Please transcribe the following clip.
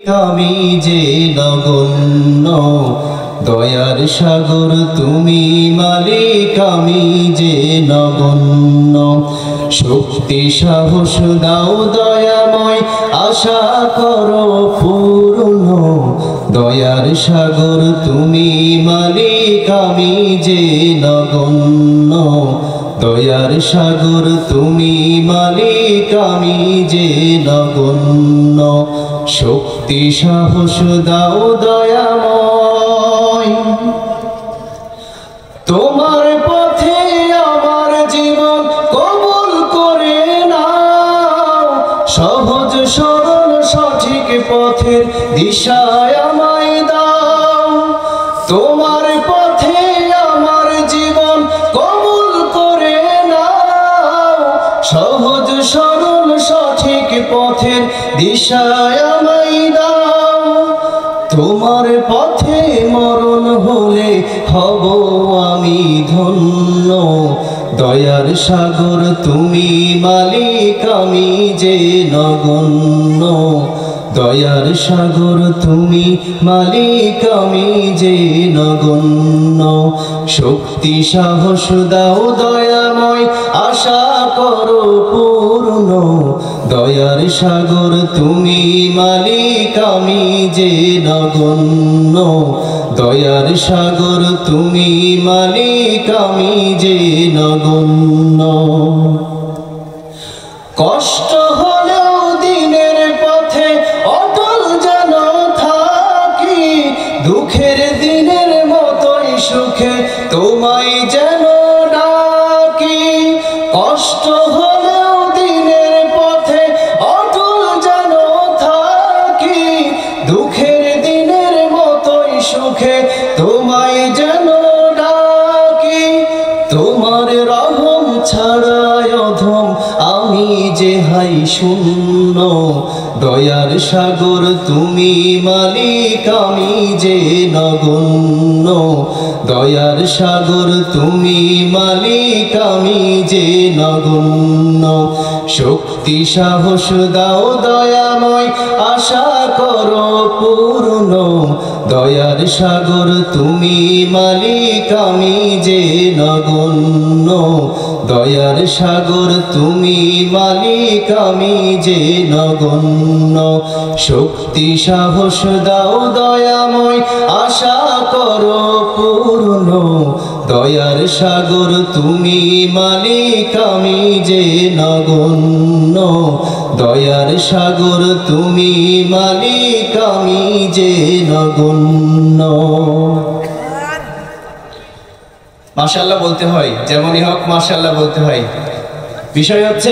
আমি যে নগণ্য, দয়ার সাগর তুমি মালিক আমি যে নগণ্য। শক্তি সাহস দাও দয়াময়, আশা করো পূর্ণ, দয়ার সাগর তুমি মালিক আমি যে নগণ্য। দয়ার সাগর তুমি মালিক আমি যে নগণ্য। শক্তি সাহস দাও দয়াময়, তোমার পথে আমার জীবন কবুল করে নাও। সহজ সরল সঠিক পথের দিশায় আমায় দাও। তোমার পথে আমার জীবন কবুল করে নাও। সহজ সরল সঠিক পথের দিশায় আমায় দাও। তোমার পথে মরণ হলে হব আমি ধন্য, দয়ার সাগর তুমি মালিক আমি যে নগণ্য। দয়ার সাগর তুমি মালিক আমি যে নগণ্য। শক্তি সাহস দাও দয়াময়, আশা করো পূর্ণ, দয়ার সাগর তুমি মালিক আমি যে নগণ্য। দয়ার সাগর তুমি মালিক আমি যে নগণ্য। কষ্ট হলেও দিনের পথে অটল যেন থাকি, দুঃখের দিনের মতোই সুখে তোমায় যেন ডাকি। কষ্ট হলেও দিনের পথে অটল যেন থাকি, দুঃখের দিনের মতোই সুখে তোমায় যেন ডাকি। তোমার রহম ছাড়ায় অধম আমি যে হাই শূন্য, দয়ার সাগর তুমি মালিক আমি যে নগণ্য। দয়ার সাগর তুমি মালিক আমি যে নগণ্য। শক্তি সাহস দাও দয়াময়, আশা করো পূর্ণ, দয়ার সাগর তুমি মালিক আমি যে নগণ্য। দয়ার সাগর তুমি মালিক আমি যে নগণ্য। শক্তি সাহস দাও দয়াময়, আশা করো পূর্ণ, দয়ার সাগর তুমি মালিক আমি যে নগণ্য। দয়ার সাগর তুমি মালিক আমি যে নগণ্য। মাশাআল্লাহ বলতে হয়, যেমনই হোক মাশাআল্লাহ বলতে হয়। বিষয় হচ্ছে